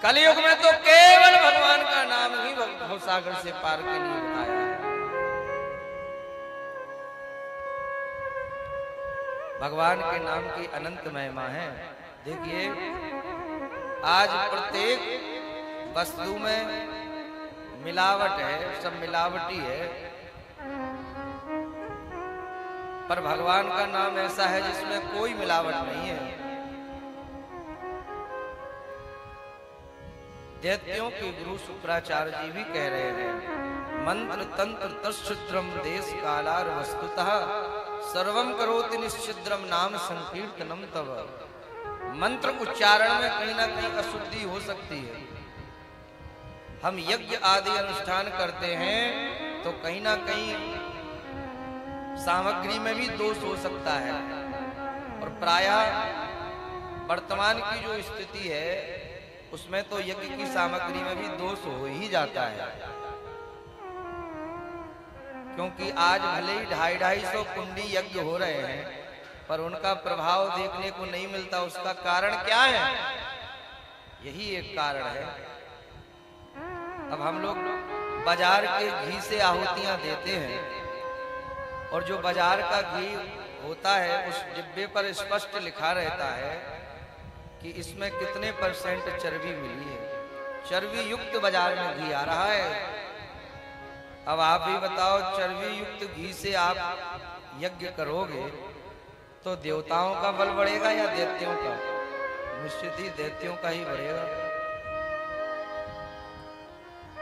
कलयुग में तो केवल भगवान का नाम ही भवसागर से पार के लिए बताया है। भगवान के नाम की अनंत महिमा है। देखिए आज प्रत्येक वस्तु में मिलावट है, सब मिलावटी है, पर भगवान का नाम ऐसा है जिसमें कोई मिलावट नहीं है। दैत्यों के गुरु शुक्राचार्य जी भी कह रहे हैं, मंत्र तंत्र तच्छिद्रम देश कालार वस्तुतः सर्वम करोति निश्चिद्रम नाम संकीर्तनम तव। मंत्र उच्चारण में कहीं ना कहीं अशुद्धि हो सकती है। हम यज्ञ आदि अनुष्ठान करते हैं तो कहीं ना कहीं सामग्री में भी दोष हो सकता है, और प्रायः वर्तमान की जो स्थिति है उसमें तो यज्ञ की सामग्री में भी दोष हो ही जाता है। क्योंकि आज भले ही 250-250 कुंडी यज्ञ हो रहे हैं, पर उनका प्रभाव देखने को नहीं मिलता। उसका कारण क्या है? यही एक कारण है। अब हम लोग बाजार के घी से आहुतियां देते हैं, और जो बाजार का घी होता है उस डिब्बे पर स्पष्ट लिखा रहता है कि इसमें कितने % चर्बी मिली है। चर्बी युक्त बाजार में घी आ रहा है। अब आप भी बताओ, चर्बी युक्त घी से आप यज्ञ करोगे तो देवताओं का बल बढ़ेगा या दैत्यों का? निश्चित ही दैत्यों का ही बढ़ेगा।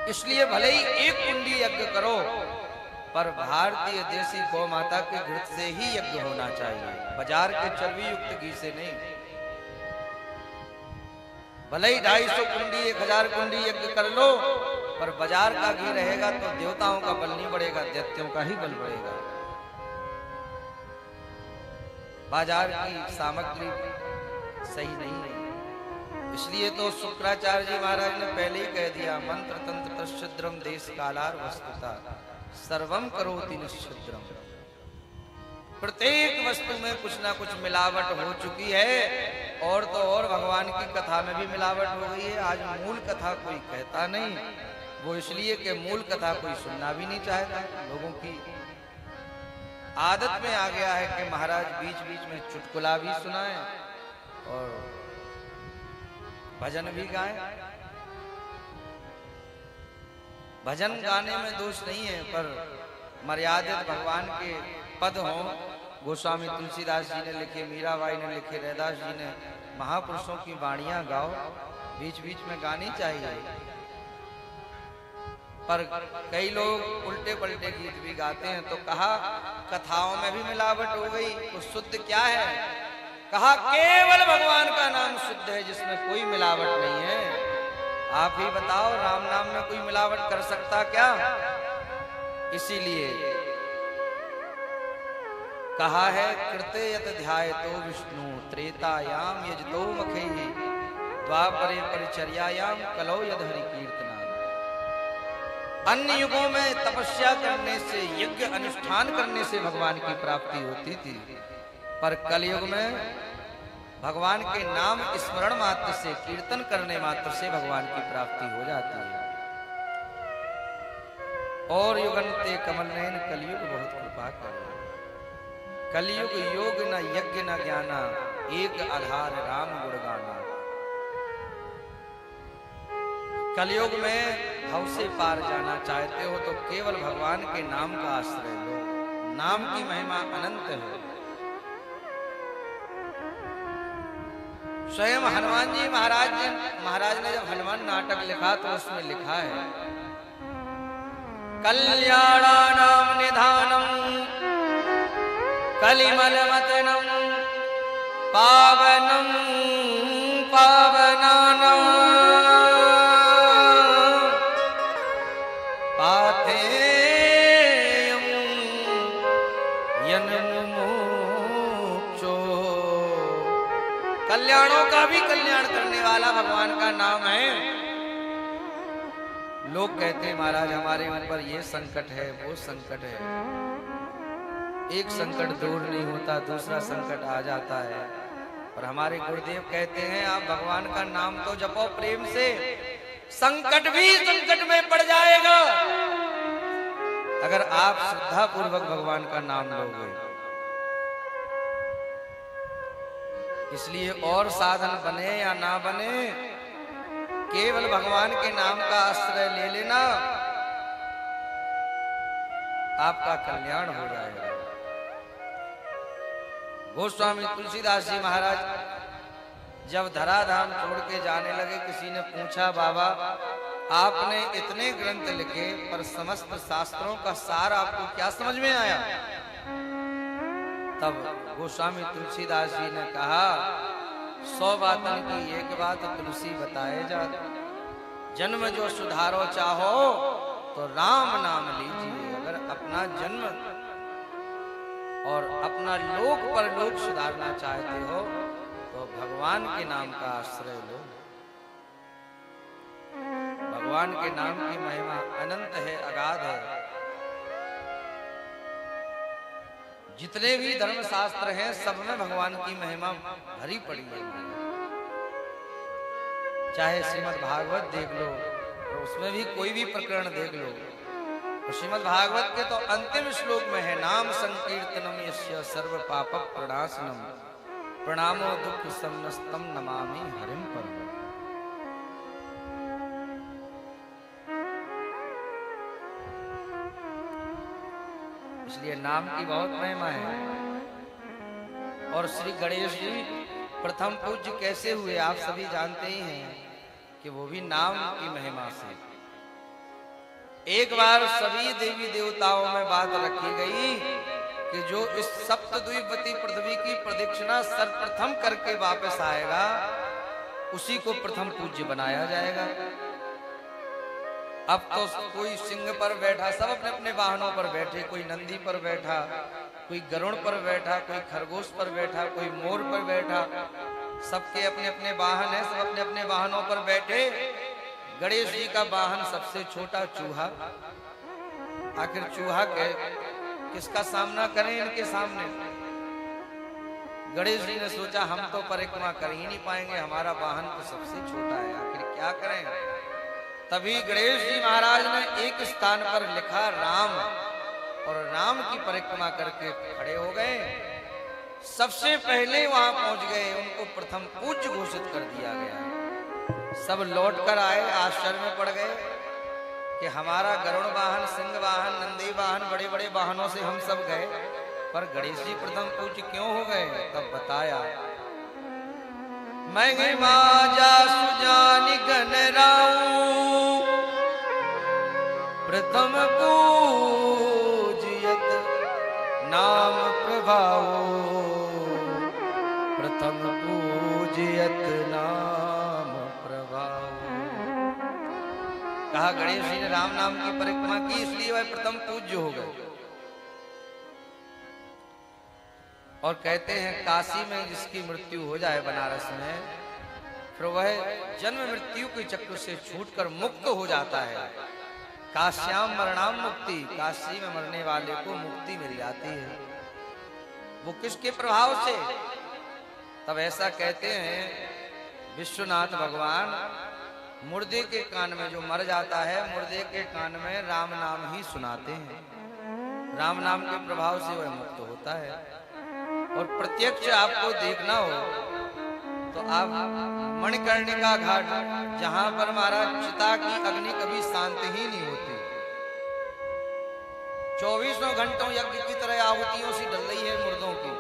इसलिए भले ही एक कुंडी यज्ञ करो, पर भारतीय देसी गौ माता के घृत से ही यज्ञ होना चाहिए, बाजार के चर्बी युक्त घी से नहीं। भले ही 250 कुंडी 1000 कुंडी यज्ञ कर लो, पर बाजार का घी रहेगा तो देवताओं का बल नहीं बढ़ेगा, दैत्यों का ही बल बढ़ेगा। बाजार की सामग्री सही नहीं है। इसलिए तो शुक्राचार्य जी महाराज ने पहले ही कह दिया, मंत्र तंत्र तच्छिद्रम देश कालार वस्तुता सर्वम करोति निश्चिद्रम। प्रत्येक वस्तु में कुछ ना कुछ मिलावट हो चुकी है, और तो और भगवान की कथा में भी मिलावट हो गई है। आज मूल कथा कोई कहता नहीं, वो इसलिए कि मूल कथा कोई सुनना भी नहीं चाहता। लोगों की आदत में आ गया है कि महाराज बीच बीच में चुटकुला भी सुनाएं और भजन भी गाएं। भजन गाने में दोष नहीं है, पर मर्यादित भगवान के पद हों। गोस्वामी तुलसीदास जी ने लिखे, मीराबाई ने लिखे, रैदास जी ने, महापुरुषों की वाणियां गाओ, बीच बीच में गानी चाहिए। पर कई लोग उल्टे पलटे गीत भी गाते हैं। तो कहा कथाओं में भी मिलावट हो गई, तो शुद्ध क्या है? कहा केवल भगवान का नाम शुद्ध है, जिसमें कोई मिलावट नहीं है। आप ही बताओ, राम नाम में कोई मिलावट कर सकता क्या? इसीलिए कहा है, कृते यत ध्यायतो विष्णु त्रेतायाम यजतो मखैहि द्वापरे परिचर्यायाम कलौ यद हरि कीर्तना। अन्य युगों में तपस्या करने से, यज्ञ अनुष्ठान करने से भगवान की प्राप्ति होती थी, पर कलयुग में भगवान के नाम स्मरण मात्र से, कीर्तन करने मात्र से भगवान की प्राप्ति हो जाती है। और युगंते कमल नयन कलयुग बहुत कृपा कर। कलयुग योग न यज्ञ न ज्ञाना, एक आधार राम गुण गाना। कलयुग में भव से पार जाना चाहते हो तो केवल भगवान के नाम का आश्रय लो। नाम की महिमा अनंत है। स्वयं हनुमान जी महाराज ने जब हनुमान नाटक लिखा तो उसमें लिखा है, कल्याणानां निधानम कलिमलमतनम पावनम पावनानां कल्याणों का भी कल्याण करने वाला भगवान का नाम है। लोग कहते हैं महाराज हमारे ऊपर ये संकट है, वो संकट है। एक संकट दूर नहीं होता, दूसरा संकट आ जाता है। और हमारे गुरुदेव कहते हैं आप भगवान का नाम तो जपो प्रेम से, संकट भी संकट में पड़ जाएगा अगर आप श्रद्धा पूर्वक भगवान का नाम लोगे। इसलिए और साधन बने या ना बने, केवल भगवान के नाम का आश्रय ले लेना, आपका कल्याण हो जाएगा। गोस्वामी तुलसीदास जी महाराज जब धराधाम छोड़ के जाने लगे, किसी ने पूछा बाबा आपने इतने ग्रंथ लिखे पर समस्त शास्त्रों का सार आपको क्या समझ में आया? तब गोस्वामी तुलसीदास जी ने कहा 100 बातों की एक बात तुलसी बताए जा, जन्म जो सुधारो चाहो तो राम नाम लीजिए। अगर अपना जन्म और अपना लोक पर लोक सुधारना चाहते हो तो भगवान के नाम का आश्रय लो। भगवान के नाम की महिमा अनंत है, अगाध है। जितने भी धर्म शास्त्र हैं सब में भगवान की महिमा भरी पड़ी है। चाहे श्रीमद् भागवत देख लो, और उसमें भी कोई भी प्रकरण देख लो, तो श्रीमद् भागवत के तो अंतिम श्लोक में है नाम संकीर्तनम यस्य सर्व पाप प्रणाशनम प्रणामो दुख समस्तम नमामि हरिम परम। इसलिए नाम की बहुत महिमा है। और श्री गणेश जी प्रथम पूज्य कैसे हुए आप सभी जानते ही हैं कि वो भी नाम की महिमा से। एक बार सभी देवी देवताओं में बात रखी गई कि जो इस सप्तद्वीपति पृथ्वी की प्रदक्षिणा सर्वप्रथम करके वापस आएगा उसी को प्रथम पूज्य बनाया जाएगा। अब तो कोई सिंह पर बैठा, सब अपने अपने वाहनों पर बैठे, कोई नंदी पर बैठा, कोई गरुड़ पर बैठा, कोई खरगोश पर बैठा, कोई मोर पर बैठा, सबके अपने अपने वाहन हैं, सब अपने अपने वाहनों पर बैठे। गणेश जी का वाहन सबसे छोटा चूहा। आखिर चूहा के किसका सामना करें इनके सामने? गणेश जी ने सोचा हम तो परिक्रमा कर ही नहीं पाएंगे, हमारा वाहन तो सबसे छोटा है, आखिर क्या करें? तभी गणेश जी महाराज ने एक स्थान पर लिखा राम, और राम की परिक्रमा करके खड़े हो गए। सबसे पहले वहां पहुंच गए, उनको प्रथम पूज्य घोषित कर दिया गया। सब लौट कर आए, आश्चर्य में पड़ गए कि हमारा गरुड़ वाहन, सिंह वाहन, नंदी वाहन, बड़े बड़े वाहनों से हम सब गए, पर गणेश जी प्रथम पूज्य क्यों हो गए? तब बताया महिमा जासु जानि गणराऊ प्रथम पूजयत नाम प्रभाओ प्रथम पूजयत नाम प्रभाओ। कहा गणेश जी ने राम नाम की परिक्रमा की, इसलिए वह प्रथम पूज्य हो गए। और कहते हैं काशी में जिसकी मृत्यु हो जाए बनारस में, फिर वह जन्म मृत्यु के चक्र से छूटकर मुक्त हो जाता है। काश्याम मरणाम मुक्ति, काशी में मरने वाले को मुक्ति मिल जाती है। वो किसके प्रभाव से? तब ऐसा कहते हैं विश्वनाथ भगवान मुर्दे के कान में, जो मर जाता है मुर्दे के कान में राम नाम ही सुनाते हैं। राम नाम के प्रभाव से वह मुक्त होता है। और प्रत्यक्ष आपको देखना हो तो आप मणिकर्णिका घाट, जहां पर महाराज चिता की अग्नि कभी शांत ही नहीं होती, 24 घंटों यज्ञ की तरह आहुतियों से डल रही है मुर्दों की,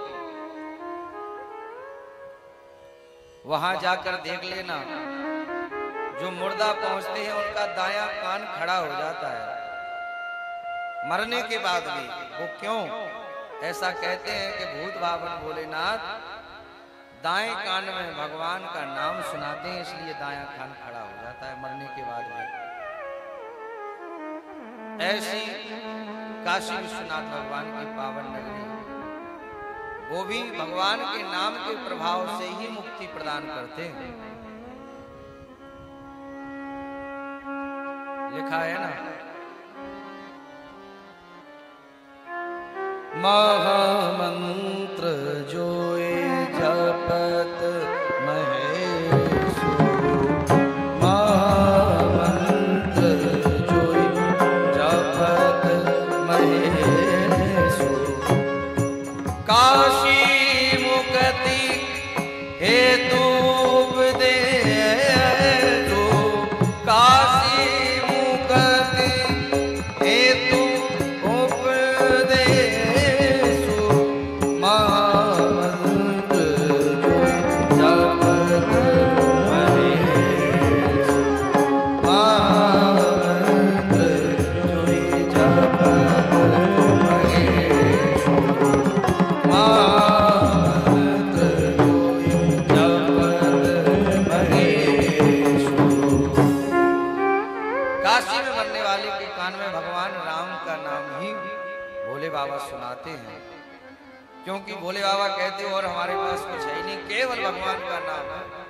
वहां जाकर देख लेना। जो मुर्दा पहुंचते हैं उनका दायां कान खड़ा हो जाता है मरने के बाद भी। वो क्यों? ऐसा कहते हैं कि भूत भावन भोलेनाथ दाएं कान में भगवान का नाम सुनाते हैं, इसलिए दायां कान खड़ा हो जाता है मरने के बाद भी। ऐसी काशी विश्वनाथ भगवान की पावन नगरी, वो भी भगवान के नाम के प्रभाव से ही मुक्ति प्रदान करते हैं। लिखा है ना, महामंत्र जोए जपत बाबा सुनाते हैं, क्योंकि भोले बाबा कहते और हमारे पास कुछ है ही नहीं, केवल भगवान का नाम है।